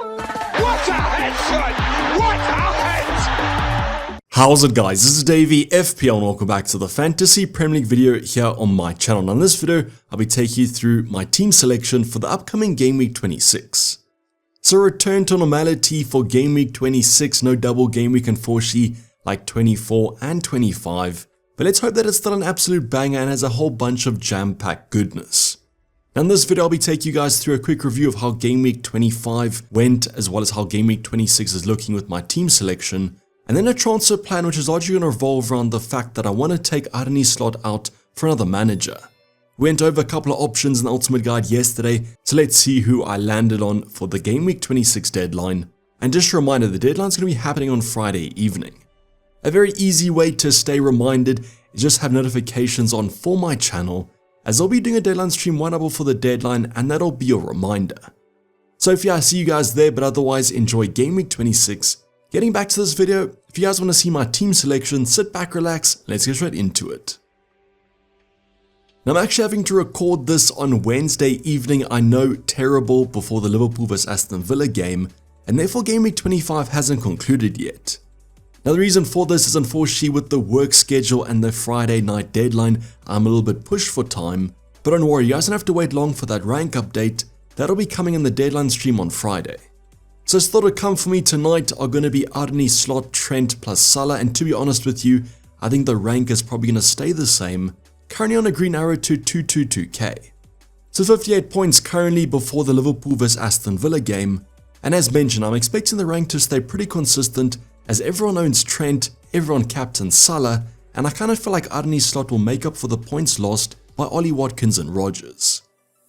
What a headshot! What a head! How's it, guys? This is Dayvy, FPL, and welcome back to the Fantasy Premier League video here on my channel. Now in this video, I'll be taking you through my team selection for the upcoming Game Week 26. So return to normality for Game Week 26, no double Game Week unfortunately like 24 and 25. But let's hope that it's still an absolute banger and has a whole bunch of jam-packed goodness. Now in this video, I'll be taking you guys through a quick review of how Game Week 25 went, as well as how Game Week 26 is looking with my team selection, and then a transfer plan which is largely going to revolve around the fact that I want to take Arnie Slot out for another manager. We went over a couple of options in the Ultimate Guide yesterday, so let's see who I landed on for the Game Week 26 deadline. And just a reminder, the deadline is going to be happening on Friday evening. A very easy way to stay reminded is just have notifications on for my channel, as I'll be doing a deadline stream right up before the deadline, and that'll be a reminder. So if yeah, I see you guys there, but otherwise enjoy Game Week 26. Getting back to this video, if you guys want to see my team selection, sit back, relax, let's get right into it. Now I'm actually having to record this on Wednesday evening, I know, terrible, before the Liverpool vs Aston Villa game, and therefore Game Week 25 hasn't concluded yet. Now the reason for this is unfortunately with the work schedule and the Friday night deadline, I'm a little bit pushed for time, but don't worry, you guys don't have to wait long for that rank update. That'll be coming in the deadline stream on Friday. So thought would come for me tonight are going to be Arnie Slot, Trent plus Salah, and to be honest with you, I think the rank is probably going to stay the same, currently on a green arrow to 222k. So 58 points currently before the Liverpool vs Aston Villa game, and as mentioned, I'm expecting the rank to stay pretty consistent as everyone owns Trent, everyone captains Salah, and I kind of feel like Arnie Slot will make up for the points lost by Ollie Watkins and Rodgers.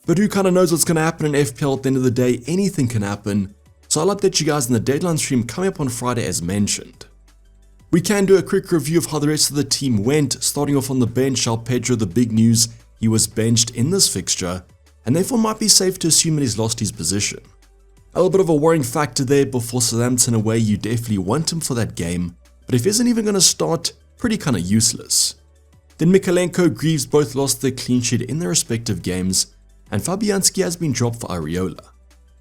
But who kind of knows what's going to happen in FPL at the end of the day? Anything can happen, so I'll update you guys in the deadline stream coming up on Friday as mentioned. We can do a quick review of how the rest of the team went, starting off on the bench. João Pedro, the big news, he was benched in this fixture, and therefore might be safe to assume that he's lost his position. A little bit of a worrying factor there before Southampton away, you definitely want him for that game, but if he isn't even going to start, pretty kind of useless. Then Mikalenko, Greaves both lost their clean sheet in their respective games, and Fabianski has been dropped for Areola.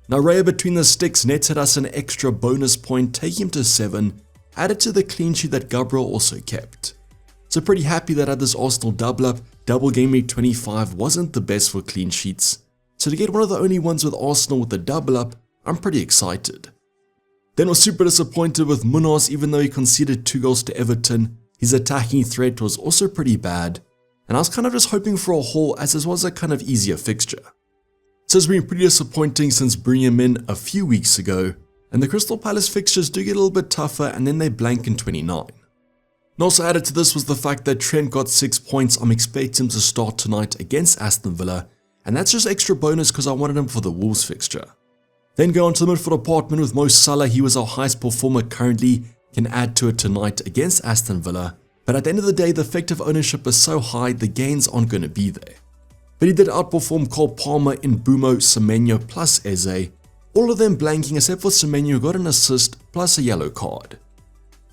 Now Raya between the sticks netted us an extra bonus point, taking him to 7, added to the clean sheet that Gabriel also kept. So pretty happy that I had this Arsenal double up. Double Game Week 25 wasn't the best for clean sheets, so to get one of the only ones with Arsenal with the double up, I'm pretty excited. Then was super disappointed with Munoz, even though he conceded 2 goals to Everton. His attacking threat was also pretty bad, and I was kind of just hoping for a haul as this was a kind of easier fixture. So it's been pretty disappointing since bringing him in a few weeks ago, and the Crystal Palace fixtures do get a little bit tougher and then they blank in 29. And also added to this was the fact that Trent got 6 points. I'm expecting him to start tonight against Aston Villa, and that's just extra bonus because I wanted him for the Wolves fixture. Then go on to the midfield department with Mo Salah. He was our highest performer currently, can add to it tonight against Aston Villa, but at the end of the day the effective ownership is so high the gains aren't going to be there. But he did outperform Cole Palmer in Bumo, Semenyo plus Eze, all of them blanking except for Semenyo who got an assist plus a yellow card.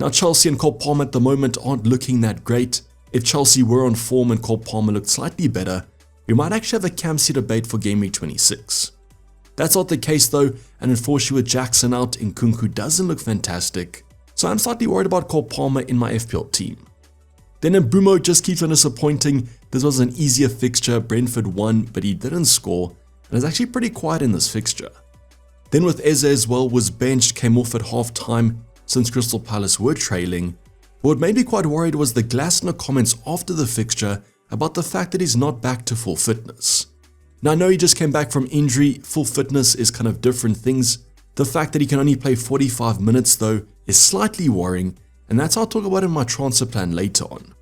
Now Chelsea and Cole Palmer at the moment aren't looking that great. If Chelsea were on form and Cole Palmer looked slightly better, we might actually have a Camsey debate for Game Week 26. That's not the case though, and unfortunately with Jackson out, Nkunku doesn't look fantastic, so I'm slightly worried about Cole Palmer in my FPL team. Then Mbumo just keeps on disappointing. This was an easier fixture, Brentford won, but he didn't score, and is actually pretty quiet in this fixture. Then with Eze as well, was benched, came off at half time since Crystal Palace were trailing. But what made me quite worried was the Glasner comments after the fixture about the fact that he's not back to full fitness. Now I know he just came back from injury, full fitness is kind of different things. The fact that he can only play 45 minutes though is slightly worrying, and that's how I'll talk about in my transfer plan later on.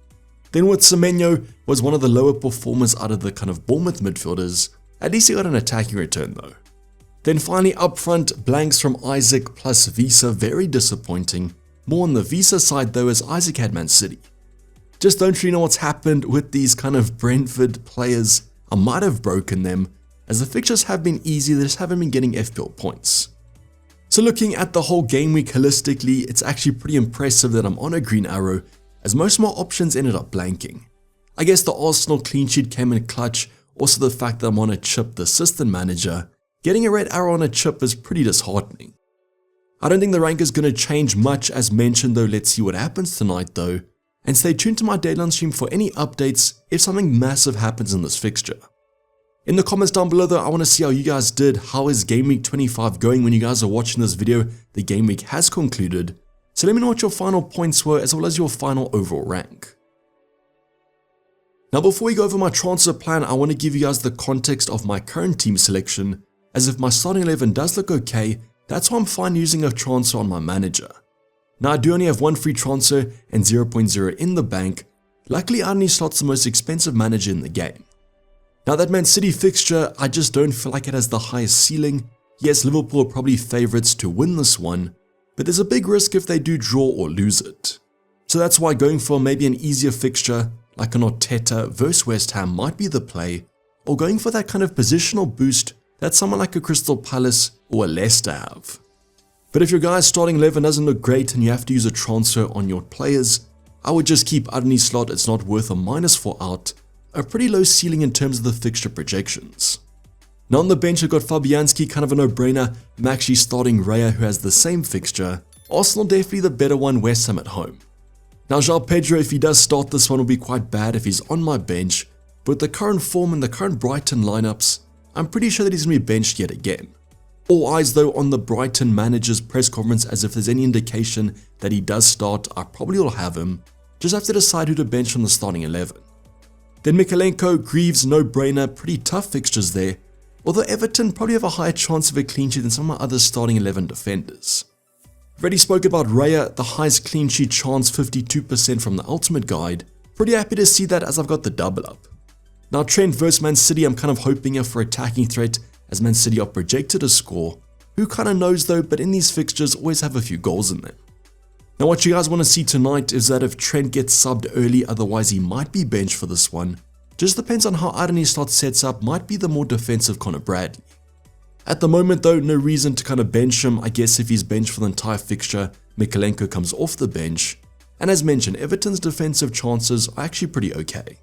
Then with Semenyo was one of the lower performers out of the kind of Bournemouth midfielders, at least he got an attacking return though. Then finally up front, blanks from Isaac plus Visa, very disappointing. More on the Visa side though, as Isaac had Man City. Just don't really know what's happened with these kind of Brentford players. I might have broken them, as the fixtures have been easy, they just haven't been getting FPL points. So looking at the whole game week holistically, it's actually pretty impressive that I'm on a green arrow, as most more options ended up blanking. I guess the Arsenal clean sheet came in clutch, also the fact that I'm on a chip, the assistant manager. Getting a red arrow on a chip is pretty disheartening. I don't think the rank is going to change much as mentioned though. Let's see what happens tonight though. And stay tuned to my deadline stream for any updates if something massive happens in this fixture. In the comments down below though, I want to see how you guys did. How is Game Week 25 going when you guys are watching this video? The game week has concluded. So let me know what your final points were as well as your final overall rank. Now before we go over my transfer plan, I want to give you guys the context of my current team selection, as if my starting 11 does look okay, that's why I'm fine using a transfer on my manager. Now I do only have one free transfer and 0.0 in the bank. Luckily Arne Slot's the most expensive manager in the game. Now that Man City fixture, I just don't feel like it has the highest ceiling. Yes, Liverpool are probably favourites to win this one, but there's a big risk if they do draw or lose it. So that's why going for maybe an easier fixture like an Arteta versus West Ham might be the play, or going for that kind of positional boost that someone like a Crystal Palace or a Leicester have. But if your guy's starting 11 doesn't look great and you have to use a transfer on your players, I would just keep Arne Slot. It's not worth a -4 out, a pretty low ceiling in terms of the fixture projections. Now on the bench I've got Fabianski, kind of a no-brainer. I'm actually starting Raya, who has the same fixture. Arsenal definitely the better one, West Ham at home. Now João Pedro, if he does start this one, will be quite bad if he's on my bench, but with the current form and the current Brighton lineups, I'm pretty sure that he's going to be benched yet again. All eyes though on the Brighton manager's press conference, as if there's any indication that he does start, I probably will have him. Just have to decide who to bench from the starting 11. Then Mikalenko, Greaves, no-brainer, pretty tough fixtures there, although Everton probably have a higher chance of a clean sheet than some of my other starting 11 defenders. Already spoke about Raya, the highest clean sheet chance, 52% from the ultimate guide. Pretty happy to see that as I've got the double up. Now Trent versus Man City, I'm kind of hoping here for attacking threat, as Man City are projected to score. Who kind of knows though, but in these fixtures always have a few goals in them. Now what you guys want to see tonight is that if Trent gets subbed early, otherwise he might be benched for this one. Just depends on how Arne Slot sets up, might be the more defensive Connor Bradley. At the moment though, no reason to kind of bench him. I guess if he's benched for the entire fixture, Mikalenko comes off the bench. And as mentioned, Everton's defensive chances are actually pretty okay.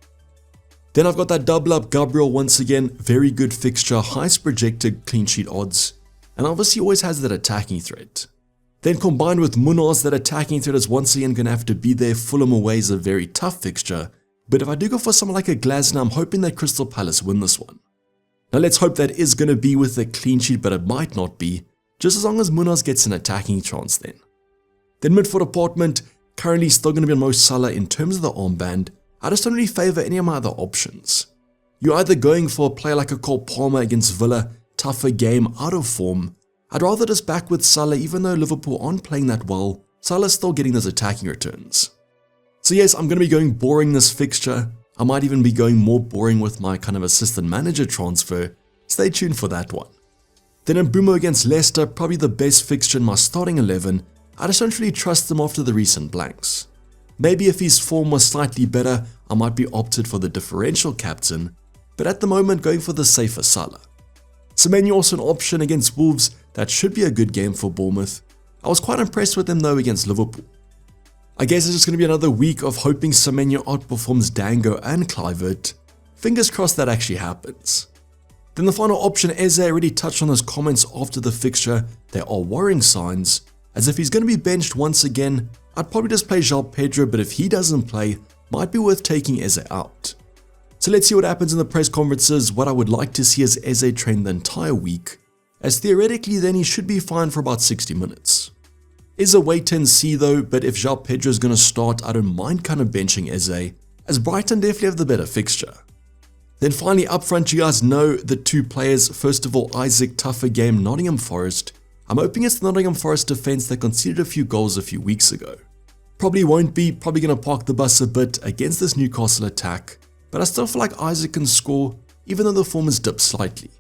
Then I've got that double up Gabriel once again, very good fixture, highest projected clean sheet odds, and obviously always has that attacking threat. Then combined with Munoz, that attacking threat is once again going to have to be there. Fulham away is a very tough fixture, but if I do go for someone like a Glasner, I'm hoping that Crystal Palace win this one. Now let's hope that is going to be with a clean sheet, but it might not be, just as long as Munoz gets an attacking chance then. Then midfield department, currently still going to be on Mo Salah in terms of the armband. I just don't really favour any of my other options. You're either going for a player like a Cole Palmer against Villa, tougher game, out of form. I'd rather just back with Salah, even though Liverpool aren't playing that well, Salah's still getting those attacking returns. So yes, I'm going to be going boring this fixture. I might even be going more boring with my kind of assistant manager transfer. Stay tuned for that one. Then Mbeumo against Leicester, probably the best fixture in my starting 11. I just don't really trust them after the recent blanks. Maybe if his form was slightly better, I might be opted for the differential captain, but at the moment going for the safer Salah. Semenyo also an option against Wolves, that should be a good game for Bournemouth. I was quite impressed with them though against Liverpool. I guess it's just going to be another week of hoping Semenyo outperforms Dango and Kluivert. Fingers crossed that actually happens. Then the final option, Eze, already touched on those comments after the fixture. There are worrying signs, as if he's going to be benched once again, I'd probably just play João Pedro, but if he doesn't play, might be worth taking Eze out. So let's see what happens in the press conferences. What I would like to see is Eze train the entire week, as theoretically then he should be fine for about 60 minutes. Is a wait and see though, but if João Pedro is going to start, I don't mind kind of benching Eze, as Brighton definitely have the better fixture. Then finally up front, you guys know the two players. First of all, Isaac, tougher game, Nottingham Forest. I'm hoping it's the Nottingham Forest defense that conceded a few goals a few weeks ago. Probably won't be, probably going to park the bus a bit against this Newcastle attack, but I still feel like Isaac can score, even though the form has dipped slightly.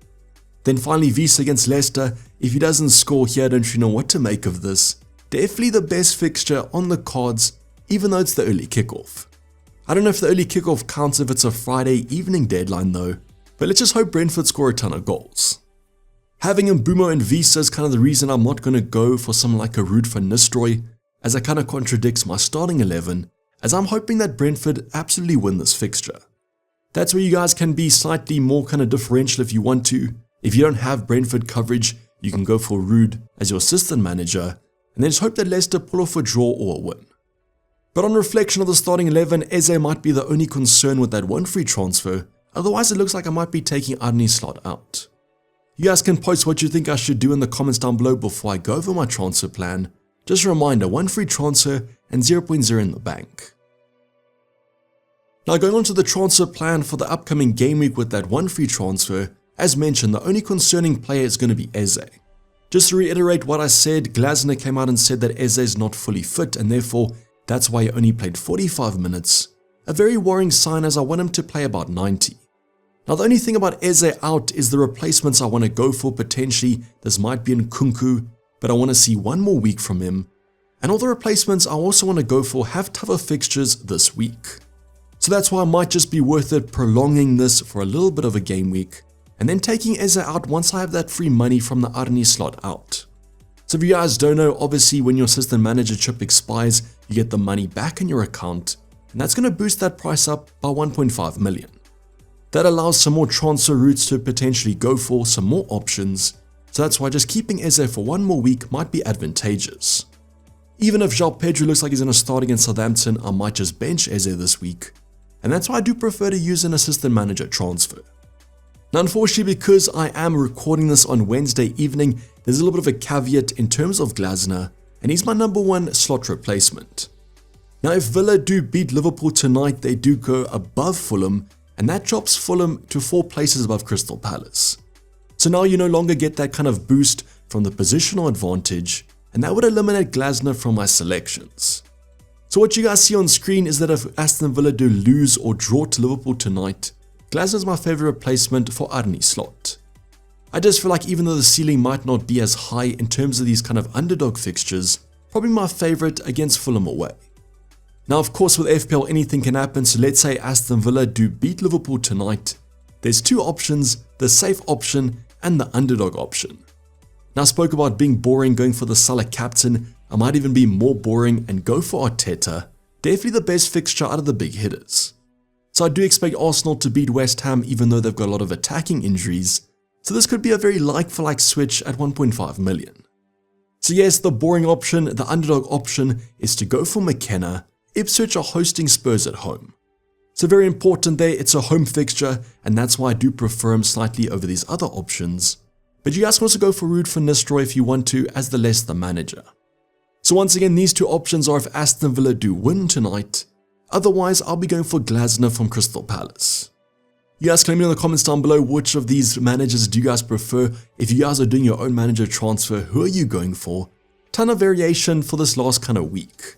Then finally Wiese against Leicester. If he doesn't score here, I don't really know what to make of this. Definitely the best fixture on the cards, even though it's the early kickoff. I don't know if the early kickoff counts if it's a Friday evening deadline though, but let's just hope Brentford score a ton of goals. Having Mbeumo and Wiese is kind of the reason I'm not going to go for someone like a Ruud van Nistelrooy, as it kind of contradicts my starting 11, as I'm hoping that Brentford absolutely win this fixture. That's where you guys can be slightly more kind of differential if you want to. If you don't have Brentford coverage, you can go for Ruud as your assistant manager, and then just hope that Leicester pull off a draw or a win. But on reflection of the starting 11, Eze might be the only concern with that one free transfer, otherwise it looks like I might be taking Arne Slot out. You guys can post what you think I should do in the comments down below before I go over my transfer plan. Just a reminder, one free transfer and 0.0 in the bank. Now going on to the transfer plan for the upcoming game week with that one free transfer, as mentioned, the only concerning player is going to be Eze. Just to reiterate what I said, Glasner came out and said that Eze is not fully fit and therefore that's why he only played 45 minutes. A very worrying sign as I want him to play about 90. Now the only thing about Eze out is the replacements I want to go for potentially. This might be Nkunku, but I want to see one more week from him. And all the replacements I also want to go for have tougher fixtures this week. So that's why it might just be worth it prolonging this for a little bit of a game week, and then taking Eze out once I have that free money from the Arne Slot out. So if you guys don't know, obviously when your assistant manager chip expires, you get the money back in your account, and that's going to boost that price up by 1.5 million. That allows some more transfer routes to potentially go for, some more options, so that's why just keeping Eze for one more week might be advantageous. Even if João Pedro looks like he's going to start against Southampton, I might just bench Eze this week, and that's why I do prefer to use an assistant manager transfer. Now unfortunately, because I am recording this on Wednesday evening, there's a little bit of a caveat in terms of Glasner, and he's my number one slot replacement. Now if Villa do beat Liverpool tonight, they do go above Fulham, and that drops Fulham to 4 places above Crystal Palace. So now you no longer get that kind of boost from the positional advantage, and that would eliminate Glasner from my selections. So what you guys see on screen is that if Aston Villa do lose or draw to Liverpool tonight, Glasner is my favourite replacement for Arne Slot. I just feel like even though the ceiling might not be as high in terms of these kind of underdog fixtures, probably my favourite against Fulham away. Now of course with FPL anything can happen, so let's say Aston Villa do beat Liverpool tonight. There's 2 options, the safe option and the underdog option. Now I spoke about being boring going for the Salah captain, I might even be more boring and go for Arteta, definitely the best fixture out of the big hitters. So I do expect Arsenal to beat West Ham even though they've got a lot of attacking injuries, so this could be a very like-for-like switch at 1.5 million. So yes, the boring option, the underdog option is to go for McKenna. Ipswich are hosting Spurs at home. So very important there, it's a home fixture and that's why I do prefer him slightly over these other options. But you guys can also go for Ruud van Nistelrooy if you want to as the Leicester manager. So once again, these 2 options are if Aston Villa do win tonight. Otherwise, I'll be going for Glasner from Crystal Palace. You guys can let me know in the comments down below which of these managers do you guys prefer. If you guys are doing your own manager transfer, who are you going for? Ton of variation for this last kind of week.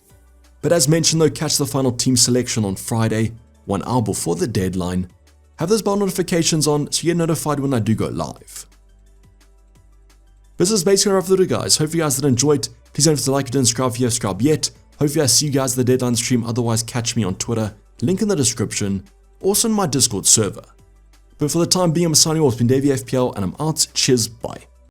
But as mentioned though, catch the final team selection on Friday, 1 hour before the deadline. Have those bell notifications on so you get notified when I do go live. This is basically our video guys. Hope you guys did enjoy it. Please don't forget to like it and subscribe if you haven't subscribed yet. Hopefully I see you guys at the deadline stream, otherwise catch me on Twitter, link in the description, also in my Discord server. But for the time being, I'm signing off, it's been Dayvy FPL and I'm out, cheers, bye.